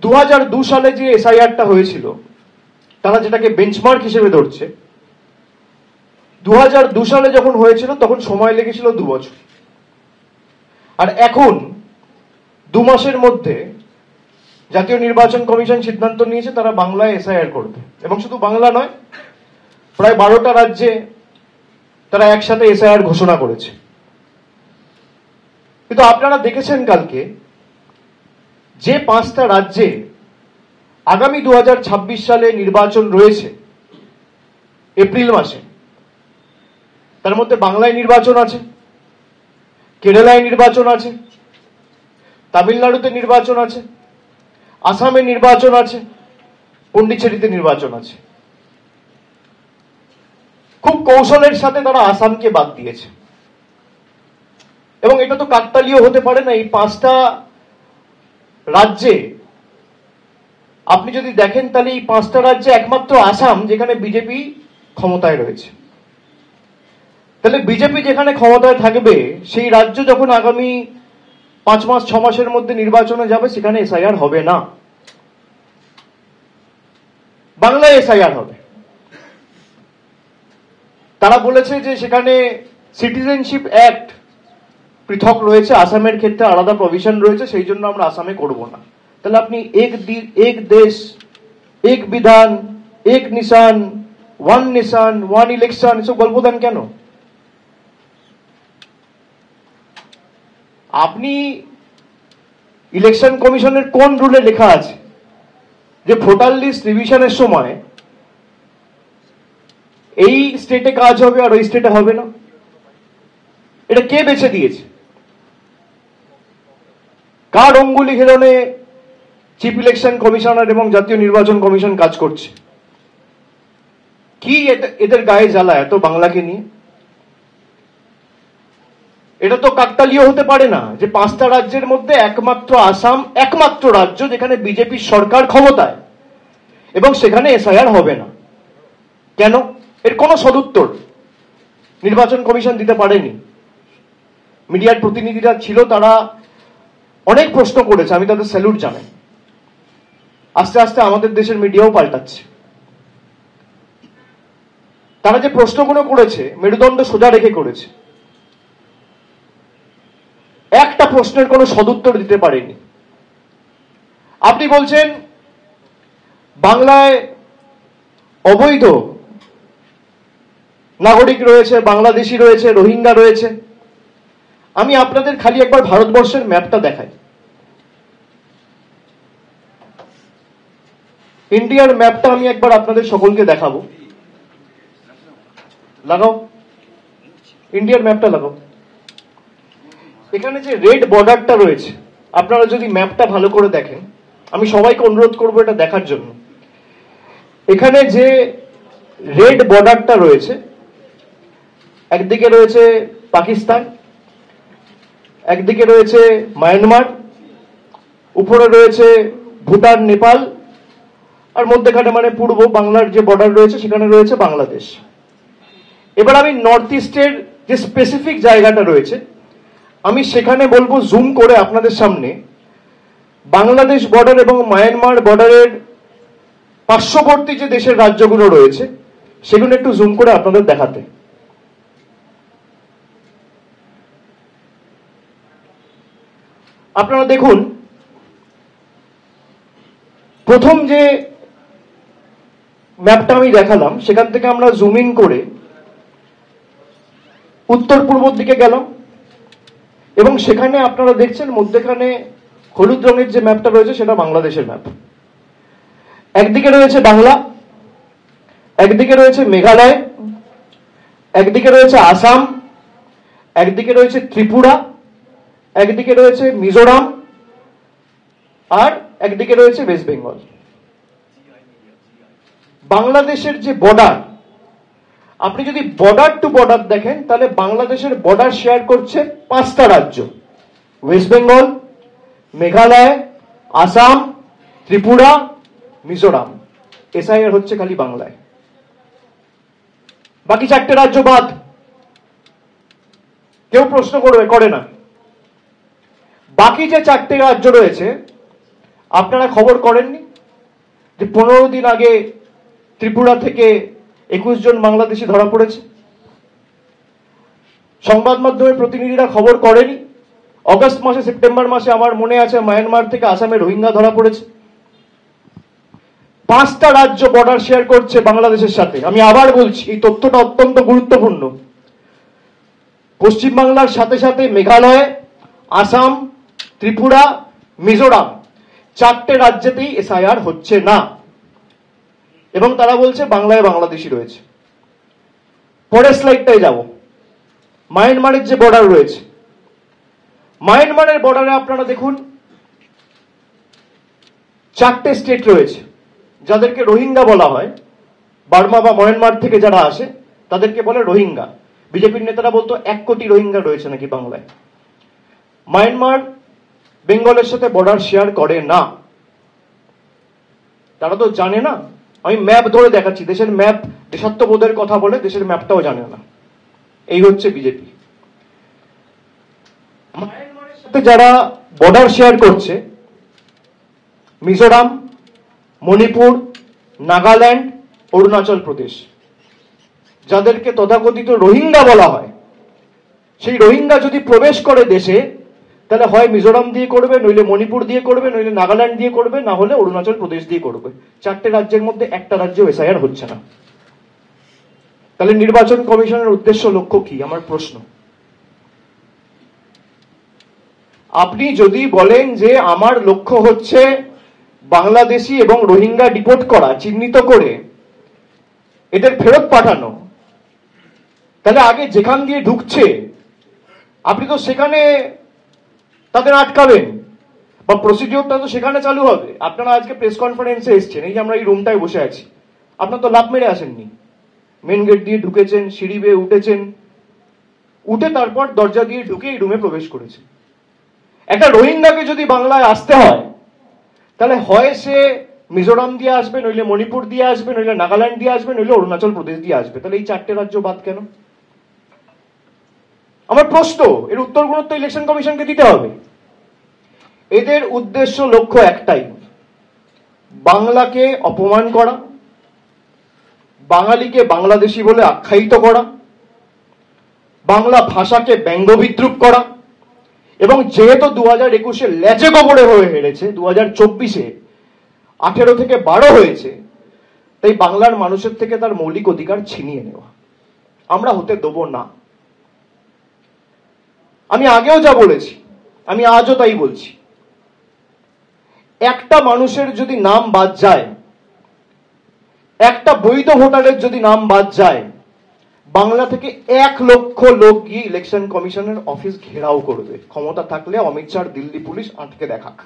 2002 সালে যে এসআইআরটা হয়েছিল, তারা যেটাকে বেঞ্চমার্ক হিসেবে ধরছে, 2002 সালে যখন হয়েছিল তখন সময় লেগেছিল 2 বছর। আর এখন 2 মাসের মধ্যে জাতীয় নির্বাচন কমিশন সিদ্ধান্ত নিয়েছে তারা বাংলায় এসআইআর করবে, এবং শুধু বাংলা নয়, প্রায় 12টা রাজ্যে তারা একসাথে এসআইআর ঘোষণা করেছে। কিন্তু আপনারা দেখেছেন কালকে যে 5টা রাজ্যে আগামী 2026 সালে নির্বাচন রয়েছে এপ্রিল মাসে, তার মধ্যে বাংলায় নির্বাচন আছে, কেরালায় নির্বাচন আছে, তামিলনাড়ুতে নির্বাচন আছে, আসামে নির্বাচন আছে, পন্ডিচেরিতে নির্বাচন আছে। খুব কৌশলের সাথে তারা আসামকে বাদ দিয়েছে, এবং এটা তো কাকতালীয় হতে পারে না। এই 5টা রাজ্যে আপনি যদি দেখেন তাহলে এই 5টা রাজ্যে একমাত্র আসাম যেখানে বিজেপি ক্ষমতায় রয়েছে। তাহলে বিজেপি যেখানে ক্ষমতায় থাকবে সেই রাজ্য যখন আগামী 5 মাস 6 মাসের মধ্যে নির্বাচনে যাবে, সেখানে এসআইআর হবে না, বাংলায় এসআইআর হবে। তারা বলেছে যে সেখানে সিটিজেনশিপ অ্যাক্ট পৃথক রয়েছে, আসামের ক্ষেত্রে আলাদা প্রভিশন রয়েছে, সেই জন্য আমরা আসামে করব না। তাহলে আপনি এক দেশ এক বিধান এক নিশান, ওয়ান নেশন ওয়ান ইলেকশন এসব গল্প দেন কেন? আপনি ইলেকশন কমিশনের কোন রুলে লেখা আছে যে ভোটার লিস্ট রিভিশনের সময় এই স্টেটে কাজ হবে আর ওই স্টেটে হবে না? এটা কে বেছে দিয়েছে? কার অঙ্গুলি হিলনে চিফ ইলেকশন কমিশনার এবং জাতীয় নির্বাচন কমিশন কাজ করছে? কি এদের গায়ে জ্বালা এত বাংলাকে নিয়ে? এটা তো কাকতালীয় হতে পারে না যে 5টা রাজ্যের মধ্যে একমাত্র আসাম একমাত্র রাজ্য যেখানে বিজেপির সরকার ক্ষমতায়, এবং সেখানে এসআইআর হবে না। কেন? এর কোনো সদুত্তর নির্বাচন কমিশন দিতে পারেনি। মিডিয়ার প্রতিনিধিরা ছিল, তারা অনেক প্রশ্ন করেছে, আমি তাদের স্যালুট জানাই। আস্তে আস্তে আমাদের দেশের মিডিয়াও পাল্টাচ্ছে। তারা যে প্রশ্নগুলো করেছে মেরুদণ্ড সোজা রেখে করেছে, একটা প্রশ্নের কোনো সদুত্তর দিতে পারেনি। আপনি বলছেন বাংলায় অবৈধ নাগরিক রয়েছে, বাংলাদেশি রয়েছে, রোহিঙ্গা রয়েছে। আমি আপনাদের খালি একবার ভারতবর্ষের ম্যাপটা দেখাই। ইন্ডিয়ার ম্যাপটা আমি একবার আপনাদের সকলকে দেখাবো। লাগাও, ইন্ডিয়ার ম্যাপটা লাগাও। এখানে যে রেড বর্ডারটা রয়েছে, আপনারা যদি ম্যাপটা ভালো করে দেখেন, আমি সবাইকে অনুরোধ করবো এটা দেখার জন্য। এখানে যে রেড বর্ডারটা রয়েছে, একদিকে রয়েছে পাকিস্তান, একদিকে রয়েছে মায়ানমার, উপরে রয়েছে ভুটান, নেপাল, আর মধ্যখানে মানে পূর্ব বাংলার যে বর্ডার রয়েছে সেখানে রয়েছে বাংলাদেশ। এবার আমি নর্থ ইস্টের যে স্পেসিফিক জায়গাটা রয়েছে, আমি সেখানে বলবো জুম করে আপনাদের সামনে বাংলাদেশ বর্ডার এবং মায়ানমার বর্ডারের পার্শ্ববর্তী যে দেশের রাজ্যগুলো রয়েছে সেগুলো একটু জুম করে আপনাদের দেখাতে। আপনারা দেখুন, প্রথম যে ম্যাপটা আমি দেখালাম সেখান থেকে আমরা জুম ইন করে উত্তর পূর্বর দিকে গেলাম, এবং সেখানে আপনারা দেখছেন মধ্যখানে হলুদ রঙের যে ম্যাপটা রয়েছে সেটা বাংলাদেশের ম্যাপ। একদিকে রয়েছে বাংলা, একদিকে রয়েছে মেঘালয়, একদিকে রয়েছে আসাম, একদিকে রয়েছে ত্রিপুরা, একদিকে রয়েছে মিজোরাম, আর একদিকে রয়েছে ওয়েস্ট বেঙ্গল। বাংলাদেশের যে বর্ডার, আপনি যদি বর্ডার টু বর্ডার দেখেন তাহলে বাংলাদেশের বর্ডার শেয়ার করছে 5টা রাজ্য, ওয়েস্ট বেঙ্গল, মেঘালয়, আসাম, ত্রিপুরা, মিজোরাম। এসআইআর হচ্ছে খালি বাংলায়, বাকি 4টে রাজ্য বাদ, কেউ প্রশ্ন করে না। বাকি যে 4টে রাজ্য রয়েছে, আপনারা খবর করেননি যে 15 দিন আগে ত্রিপুরা থেকে 21 জন বাংলাদেশি ধরা পড়েছে? সংবাদ মাধ্যমের প্রতিনিধিরা খবর করেনি? অগস্ট মাসে, সেপ্টেম্বর মাসে আমার মনে আছে মায়ানমার থেকে আসামে রোহিঙ্গা ধরা পড়েছে। 5টা রাজ্য বর্ডার শেয়ার করছে বাংলাদেশের সাথে। আমি আবার বলছি, এই তথ্যটা অত্যন্ত গুরুত্বপূর্ণ। পশ্চিমবাংলার সাথে সাথে মেঘালয়, আসাম, ত্রিপুরা, মিজোরাম 4টে রাজ্যেতেই এসআইআর হচ্ছে না, এবং তারা বলছে বাংলায় বাংলাদেশি রয়েছে। পরের স্লাইডটায় যাব। মায়ানমারের যে বর্ডার রয়েছে, মায়ানমারের বর্ডারে আপনারা দেখুন 4টে স্টেট রয়েছে যাদেরকে রোহিঙ্গা বলা হয়। বার্মা বা মায়ানমার থেকে যারা আসে তাদেরকে বলে রোহিঙ্গা। বিজেপির নেতারা বলতো 1 কোটি রোহিঙ্গা রয়েছে নাকি বাংলায়। মায়ানমার বেঙ্গলের সাথে বর্ডার শেয়ার করে না, তারা তো জানে না। আমি ম্যাপ ধরে দেখাচ্ছি, দেশের ম্যাপ দেশাত্মবোধের কথা বলে, দেশের ম্যাপটাও জানে না। এই হচ্ছে বিজেপি। মায়ানমারের সাথে যারা বর্ডার শেয়ার করছে, মিজোরাম, মণিপুর, নাগাল্যান্ড, অরুণাচল প্রদেশ, যাদেরকে তথাকথিত রোহিঙ্গা বলা হয়, সেই রোহিঙ্গা যদি প্রবেশ করে দেশে, তাহলে হয় মিজোরাম দিয়ে করবে, নইলে মণিপুর দিয়ে করবে, নইলে নাগাল্যান্ড দিয়ে করবে, না হলে অরুণাচল প্রদেশ দিয়ে করবে। 4টে রাজ্যের মধ্যে একটা রাজ্য এসআইআর হচ্ছে না। তাহলে নির্বাচন কমিশনের উদ্দেশ্য, লক্ষ্য কি? আমার প্রশ্ন। আপনি যদি বলেন যে আমার লক্ষ্য হচ্ছে বাংলাদেশি এবং রোহিঙ্গা ডিপোর্ট করা, চিহ্নিত করে এদের ফেরত পাঠানো, তাহলে আগে যেখান দিয়ে ঢুকছে আপনি তো সেখানে তাদের আটকাবেন, বা প্রসিডিওরটা তো সেখানে চালু হবে। আপনারা আজকে প্রেস কনফারেন্সে এসেছেন, এই যে আমরা এই রুমটায় বসে আছি, আপনারা তো লাভ মেরে আসেননি। মেন গেট দিয়ে ঢুকেছেন, সিঁড়ি বেয়ে উঠেছেন, উঠে তারপর দরজা দিয়ে ঢুকে এই রুমে প্রবেশ করেছেন। একটা রোহিঙ্গাকে যদি বাংলায় আসতে হয়, তাহলে হয় সে মিজোরাম দিয়ে আসবে, নইলে মণিপুর দিয়ে আসবে, নইলে নাগাল্যান্ড দিয়ে আসবে, নইলে অরুণাচল প্রদেশ দিয়ে আসবে। তাহলে এই 4টে রাজ্য বাদ কেন? আমার প্রশ্ন, এর উত্তরগুলো তো ইলেকশন কমিশনকে দিতে হবে। এদের উদ্দেশ্য, লক্ষ্য একটাই, বাংলাকে অপমান করা, বাঙালিকে বাংলাদেশি বলে আখ্যায়িত করা, বাংলা ভাষাকে ব্যঙ্গ বিদ্রুপ করা, এবং যেহেতু 2021-এ লেজে গোবরে হয়ে হেরেছে, 2024-এ 18 থেকে 12 হয়েছে, তাই বাংলার মানুষের থেকে তার মৌলিক অধিকার ছিনিয়ে নেওয়া আমরা হতে দেব না। আমি আগেও যা বলেছি, আমি আজও তাই বলছি। একটা মানুষের যদি নাম বাদ যায়, একটা বৈধ ভোটারের যদি নাম বাদ যায়, বাংলা থেকে 1 লক্ষ লোক গিয়ে ইলেকশন কমিশনের অফিস ঘেরাও করবে। ক্ষমতা থাকলে অমিত শাহ দিল্লি পুলিশ আটকে দেখাক।